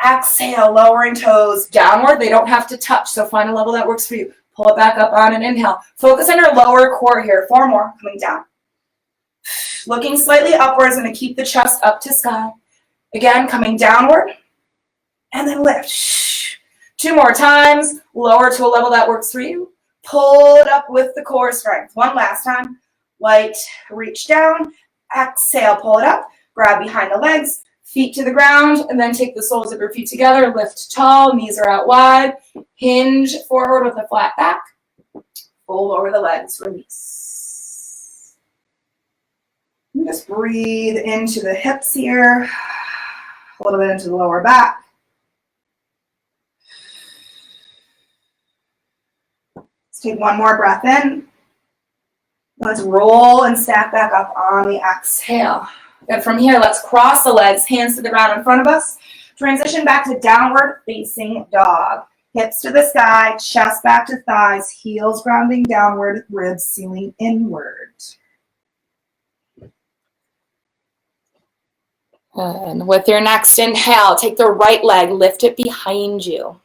Exhale, lowering toes downward. They don't have to touch, so find a level that works for you. Pull it back up on an inhale. Focus on your lower core here. 4 more, coming down. Looking slightly upwards, going to keep the chest up to sky. Again, coming downward. And then lift. 2 more times. Lower to a level that works for you. Pull it up with the core strength. 1 last time. Light, reach down. Exhale, pull it up. Grab behind the legs. Feet to the ground. And then take the soles of your feet together. Lift tall. Knees are out wide. Hinge forward with a flat back. Fold over the legs. Release. And just breathe into the hips here. A little bit into the lower back. Let's take 1 more breath in. Let's roll and stack back up on the exhale. And from here, let's cross the legs, hands to the ground in front of us. Transition back to downward facing dog. Hips to the sky, chest back to thighs, heels grounding downward, ribs sealing inward. And with your next inhale, take the right leg, lift it behind you.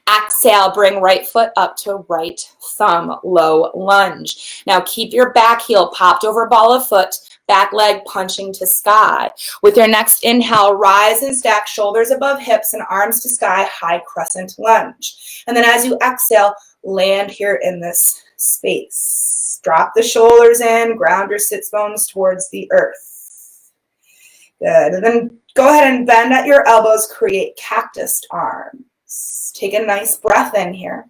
Exhale, bring right foot up to right thumb, low lunge. Now keep your back heel popped over ball of foot, back leg punching to sky. With your next inhale, rise and stack, shoulders above hips and arms to sky, high crescent lunge. And then as you exhale, land here in this space. Drop the shoulders in, ground your sits bones towards the earth. Good. And then go ahead and bend at your elbows, create cactus arms. Take a nice breath in here.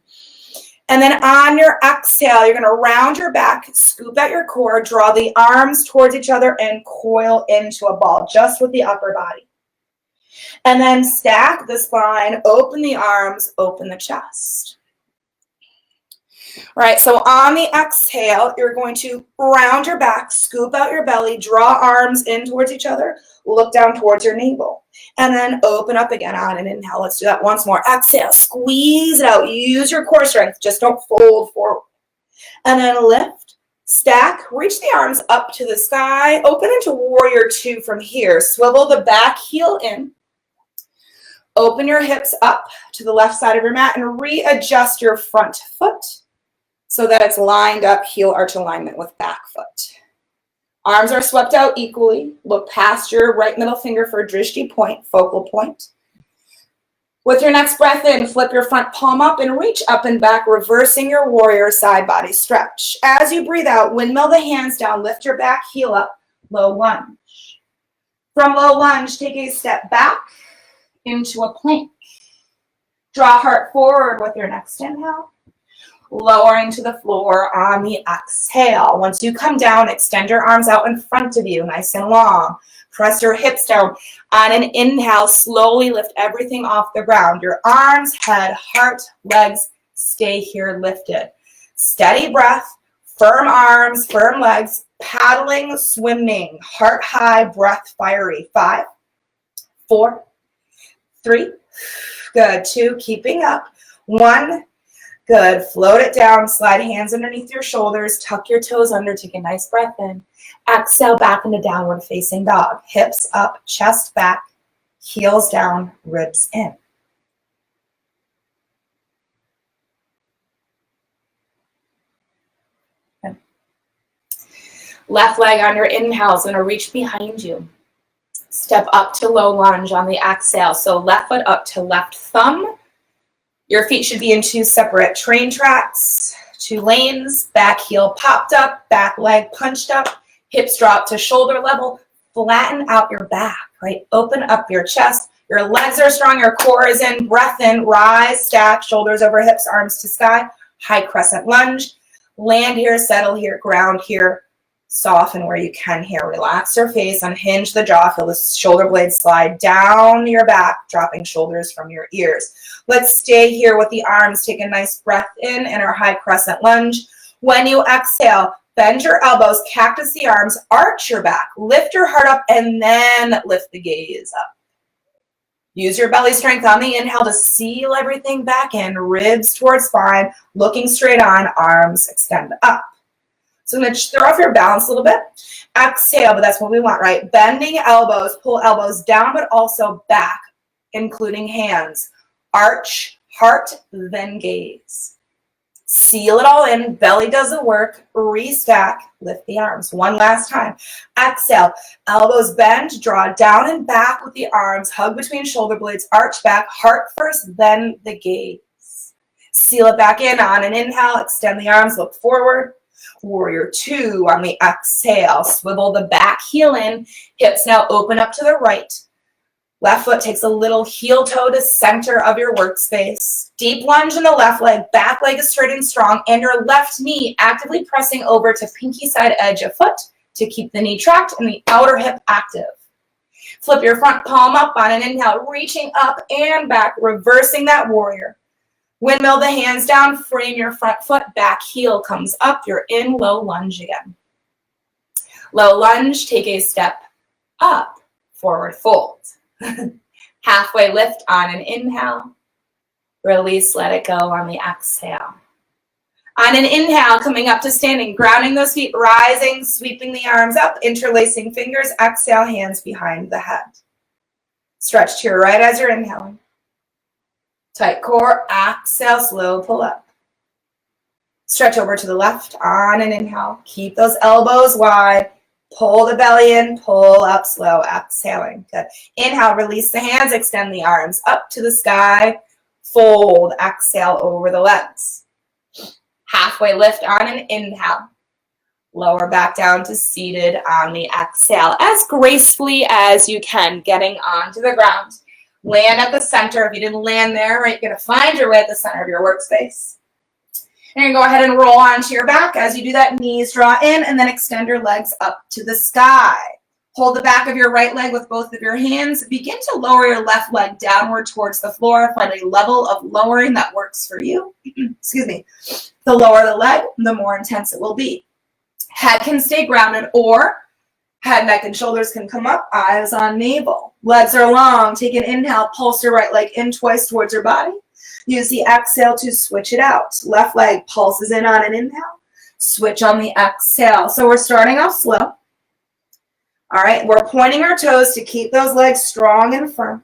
And then on your exhale, you're going to round your back, scoop at your core, draw the arms towards each other, and coil into a ball, just with the upper body. And then stack the spine, open the arms, open the chest. All right, so on the exhale, you're going to round your back, scoop out your belly, draw arms in towards each other, look down towards your navel, and then open up again on an inhale. Let's do that once more. Exhale, squeeze it out. Use your core strength. Just don't fold forward. And then lift, stack, reach the arms up to the sky, open into warrior two from here. Swivel the back heel in. Open your hips up to the left side of your mat and readjust your front foot so that it's lined up, heel arch alignment with back foot. Arms are swept out equally. Look past your right middle finger for drishti point, focal point. With your next breath in, flip your front palm up and reach up and back, reversing your warrior side body stretch. As you breathe out, windmill the hands down, lift your back heel up, low lunge. From low lunge, take a step back into a plank. Draw heart forward with your next inhale. Lowering to the floor on the exhale. Once you come down, extend your arms out in front of you, nice and long. Press your hips down. On an inhale, slowly lift everything off the ground. Your arms, head, heart, legs, stay here lifted. Steady breath, firm arms, firm legs, paddling, swimming, heart high, breath fiery. 5, 4, 3, good. 2, keeping up. 1, good. Float it down. Slide hands underneath your shoulders. Tuck your toes under. Take a nice breath in. Exhale back into downward facing dog. Hips up, chest back, heels down, ribs in. Good. Left leg on your inhale is going to reach behind you. Step up to low lunge on the exhale. So left foot up to left thumb. Your feet should be in 2 separate train tracks, 2 lanes, back heel popped up, back leg punched up, hips drop to shoulder level, flatten out your back, right? Open up your chest. Your legs are strong, your core is in, breath in, rise, stack, shoulders over hips, arms to sky, high crescent lunge. Land here, settle here, ground here, soften where you can here. Relax your face, unhinge the jaw, feel the shoulder blades slide down your back, dropping shoulders from your ears. Let's stay here with the arms. Take a nice breath in our high crescent lunge. When you exhale, bend your elbows, cactus the arms, arch your back, lift your heart up, and then lift the gaze up. Use your belly strength on the inhale to seal everything back in, ribs towards spine, looking straight on, arms extend up. So I'm going to throw off your balance a little bit. Exhale, but that's what we want, right? Bending elbows, pull elbows down, but also back, including hands. Arch, heart, then gaze. Seal it all in, belly does the work, restack, lift the arms. One last time. Exhale, elbows bend, draw down and back with the arms, hug between shoulder blades, arch back, heart first, then the gaze. Seal it back in on an inhale, extend the arms, look forward. Warrior 2 on the exhale, swivel the back heel in, hips now open up to the right. Left foot takes a little heel toe to center of your workspace. Deep lunge in the left leg, back leg is straight and strong, and your left knee actively pressing over to pinky side edge of foot to keep the knee tracked and the outer hip active. Flip your front palm up on an inhale, reaching up and back, reversing that warrior. Windmill the hands down, frame your front foot, back heel comes up, you're in low lunge again. Low lunge, take a step up, forward fold. Halfway lift on an inhale, release, let it go on the exhale. On an inhale, coming up to standing, grounding those feet, rising, sweeping the arms up, interlacing fingers, exhale, hands behind the head. Stretch to your right as you're inhaling. Tight core, exhale, slow pull up. Stretch over to the left on an inhale. Keep those elbows wide. Pull the belly in, pull up slow, exhaling. Good. Inhale, release the hands, extend the arms up to the sky. Fold, exhale over the legs. Halfway lift on an inhale. Lower back down to seated on the exhale as gracefully as you can, getting onto the ground. Land at the center. If you didn't land there, right, you're going to find your way at the center of your workspace. And you're going to go ahead and roll onto your back. As you do that, knees draw in and then extend your legs up to the sky. Hold the back of your right leg with both of your hands. Begin to lower your left leg downward towards the floor. Find a level of lowering that works for you. Excuse me. The lower the leg, the more intense it will be. Head can stay grounded, or head, neck, and shoulders can come up, eyes on navel. Legs are long. Take an inhale, pulse your right leg in twice towards your body. Use the exhale to switch it out. Left leg pulses in on an inhale. Switch on the exhale. So we're starting off slow. All right, we're pointing our toes to keep those legs strong and firm.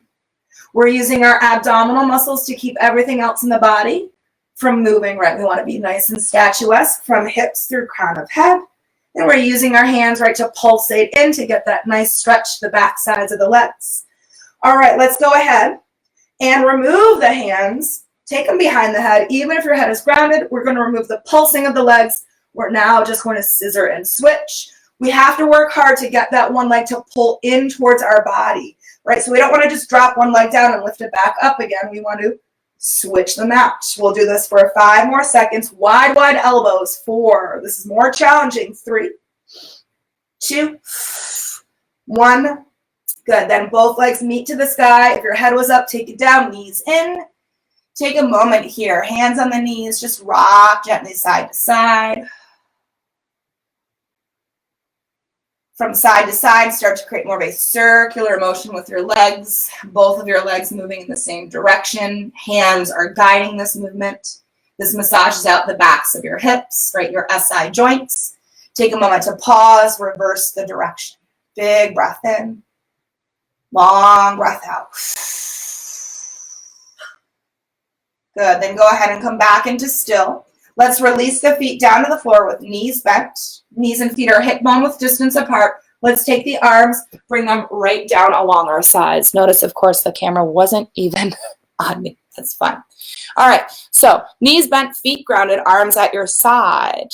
We're using our abdominal muscles to keep everything else in the body from moving, right? We want to be nice and statuesque from hips through crown of head. And we're using our hands, right, to pulsate in to get that nice stretch to the back sides of the legs. All right, let's go ahead and remove the hands. Take them behind the head. Even if your head is grounded, we're going to remove the pulsing of the legs. We're now just going to scissor and switch. We have to work hard to get that one leg to pull in towards our body, right? So we don't want to just drop one leg down and lift it back up again. We want to switch them out. We'll do this for 5 more seconds. Wide elbows. 4. This is more challenging. 3, 2, 1. Good. Then both legs meet to the sky. If your head was up, take it down. Knees in. Take a moment here. Hands on the knees. Just rock gently side to side. From side to side, start to create more of a circular motion with your legs. Both of your legs moving in the same direction. Hands are guiding this movement. This massages out the backs of your hips, right, your SI joints. Take a moment to pause, reverse the direction. Big breath in. Long breath out. Good. Then go ahead and come back into still. Let's release the feet down to the floor with knees bent. Knees and feet are hip bone width distance apart. Let's take the arms, bring them right down along our sides. Notice, of course, the camera wasn't even on me. That's fine. All right. So knees bent, feet grounded, arms at your side.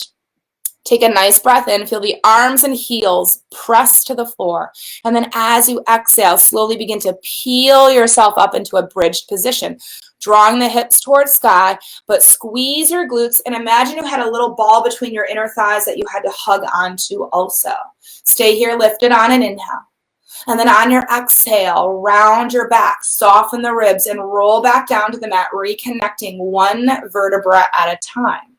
Take a nice breath in. Feel the arms and heels press to the floor. And then as you exhale, slowly begin to peel yourself up into a bridged position. Drawing the hips towards sky, but squeeze your glutes and imagine you had a little ball between your inner thighs that you had to hug onto also. Stay here lifted on an inhale. And then on your exhale, round your back, soften the ribs, and roll back down to the mat, reconnecting one vertebra at a time.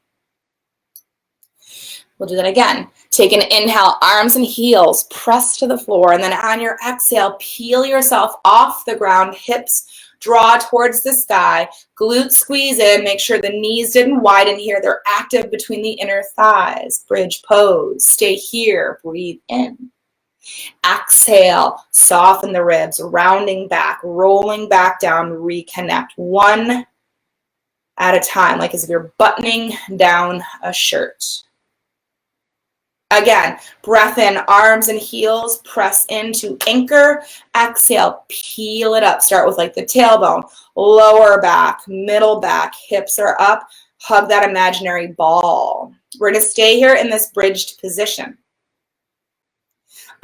We'll do that again. Take an inhale, arms and heels press to the floor, and then on your exhale, peel yourself off the ground, hips draw towards the sky, glutes squeeze in, make sure the knees didn't widen here. They're active between the inner thighs. Bridge pose. Stay here. Breathe in. Exhale. Soften the ribs, rounding back, rolling back down, reconnect. One at a time, like as if you're buttoning down a shirt. Again, breath in, arms and heels, press into anchor. Exhale, peel it up. Start with like the tailbone, lower back, middle back, hips are up. Hug that imaginary ball. We're going to stay here in this bridged position.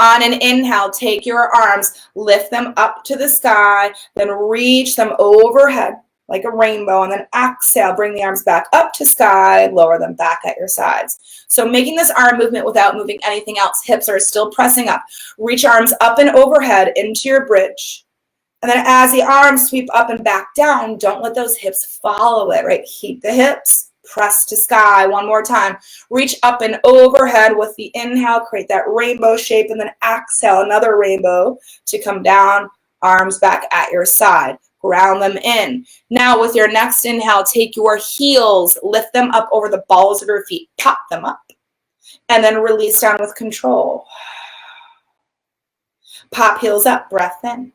On an inhale, take your arms, lift them up to the sky, then reach them overhead like a rainbow, and then exhale, bring the arms back up to sky, lower them back at your sides. So making this arm movement without moving anything else, hips are still pressing up. Reach arms up and overhead into your bridge. And then as the arms sweep up and back down, don't let those hips follow it, right? Keep the hips, press to sky. One more time. Reach up and overhead with the inhale, create that rainbow shape, and then exhale, another rainbow to come down, arms back at your side. Ground them in. Now with your next inhale, take your heels, lift them up over the balls of your feet, pop them up, and then release down with control. Pop heels up, breath in.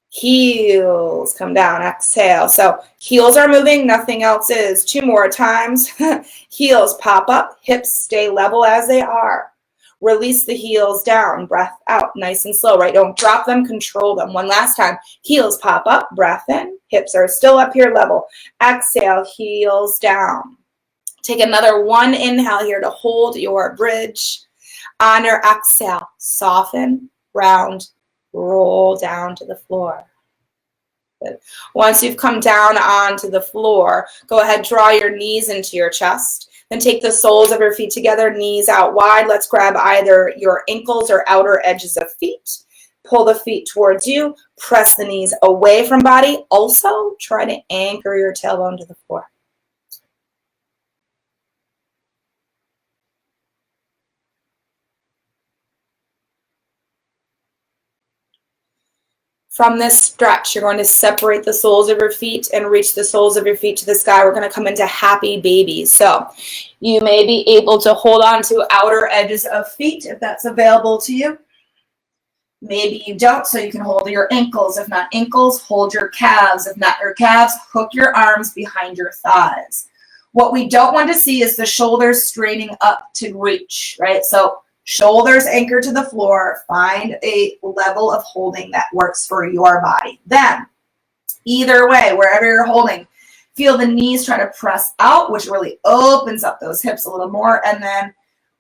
Heels come down, exhale. So heels are moving, nothing else is. 2 more times. Heels pop up, hips stay level as they are. Release the heels down, breath out, nice and slow, right? Don't drop them, control them. One last time. Heels pop up, breath in, hips are still up here level. Exhale, heels down. Take another one inhale here to hold your bridge. On your exhale, soften, round, roll down to the floor. Good. Once you've come down onto the floor, go ahead, draw your knees into your chest. Then take the soles of your feet together, knees out wide. Let's grab either your ankles or outer edges of feet. Pull the feet towards you. Press the knees away from body. Also, try to anchor your tailbone to the floor. From this stretch, you're going to separate the soles of your feet and reach the soles of your feet to the sky. We're going to come into happy baby. So you may be able to hold on to outer edges of feet if that's available to you. Maybe you don't, so you can hold your ankles. If not ankles, hold your calves. If not your calves, hook your arms behind your thighs. What we don't want to see is the shoulders straining up to reach, right? So shoulders anchored to the floor. Find a level of holding that works for your body. Then, either way, wherever you're holding, feel the knees try to press out, which really opens up those hips a little more. And then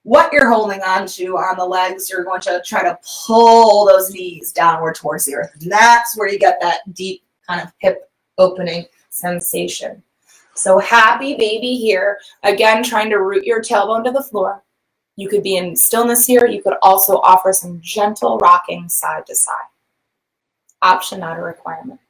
what you're holding on to on the legs, you're going to try to pull those knees downward towards the earth. And that's where you get that deep kind of hip opening sensation. So happy baby here. Again, trying to root your tailbone to the floor. You could be in stillness here. You could also offer some gentle rocking side to side. Option, not a requirement.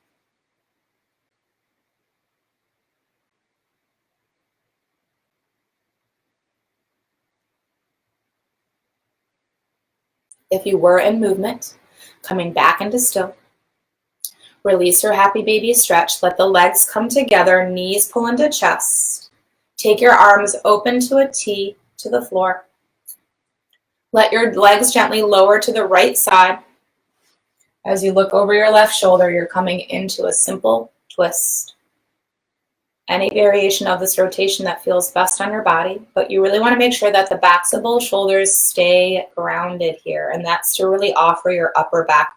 If you were in movement, coming back into still. Release your happy baby stretch. Let the legs come together, knees pull into chest. Take your arms open to a T to the floor. Let your legs gently lower to the right side. As you look over your left shoulder, you're coming into a simple twist. Any variation of this rotation that feels best on your body, but you really want to make sure that the backs of both shoulders stay grounded here, and that's to really offer your upper back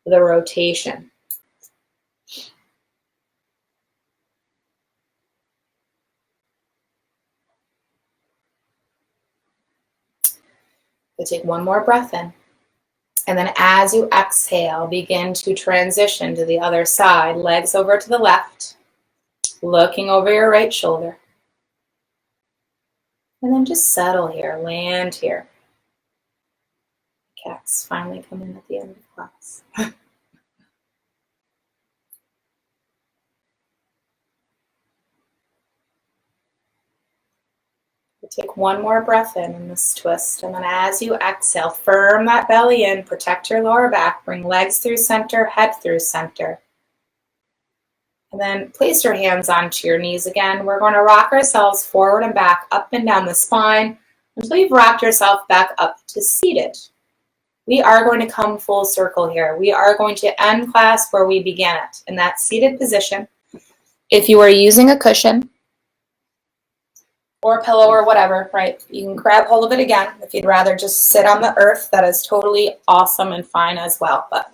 the rotation. So take one more breath in. And then as you exhale, begin to transition to the other side. Legs over to the left, looking over your right shoulder. And then just settle here, land here. Cats finally come in at the end of class. Take one more breath in this twist, and then as you exhale, firm that belly in, protect your lower back, bring legs through center, head through center. And then place your hands onto your knees again. We're going to rock ourselves forward and back, up and down the spine, until you've rocked yourself back up to seated. We are going to come full circle here. We are going to end class where we began it, in that seated position. If you are using a cushion, or a pillow or whatever, right? You can grab hold of it again. If you'd rather just sit on the earth, that is totally awesome and fine as well. But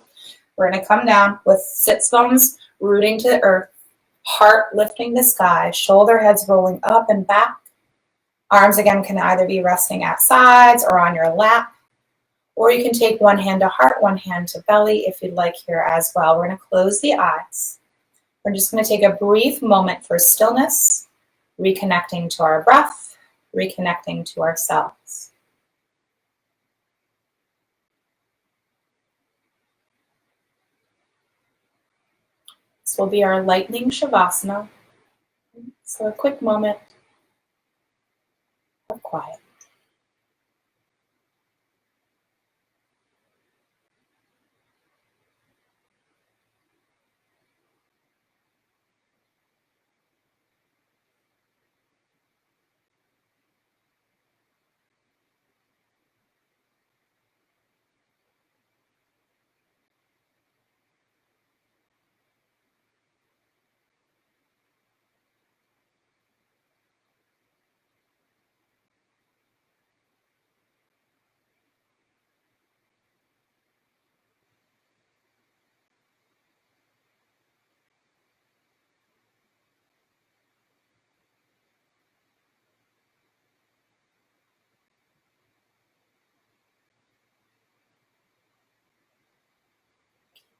we're going to come down with sits bones rooting to the earth, heart lifting the sky, shoulder heads rolling up and back. Arms again can either be resting at sides or on your lap, or you can take one hand to heart, one hand to belly if you'd like here as well. We're going to close the eyes. We're just going to take a brief moment for stillness, reconnecting to our breath, reconnecting to ourselves. This will be our lightning shavasana. So a quick moment of quiet.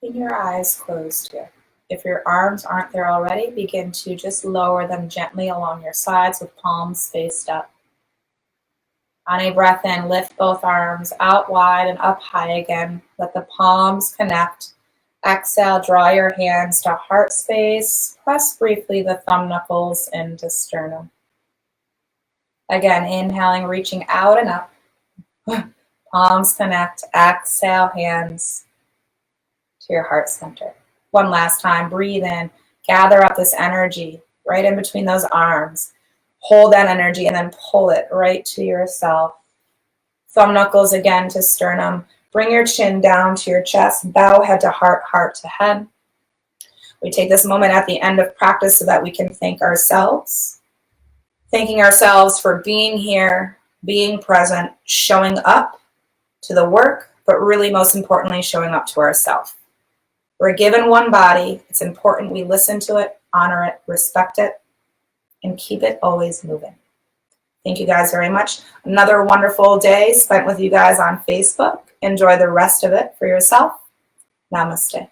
keeping your eyes closed here. If your arms aren't there already, begin to just lower them gently along your sides with palms faced up. On a breath in, lift both arms out wide and up high again. Let the palms connect. Exhale, draw your hands to heart space. Press briefly the thumb knuckles into sternum. Again, inhaling, reaching out and up. Palms connect. Exhale, hands to your heart center. One last time, breathe in. Gather up this energy right in between those arms. Hold that energy and then pull it right to yourself. Thumb knuckles again to sternum. Bring your chin down to your chest. Bow head to heart, heart to head. We take this moment at the end of practice so that we can thank ourselves. Thanking ourselves for being here, being present, showing up to the work, but really most importantly, showing up to ourselves. We're given one body. It's important we listen to it, honor it, respect it, and keep it always moving. Thank you guys very much. Another wonderful day spent with you guys on Facebook. Enjoy the rest of it for yourself. Namaste.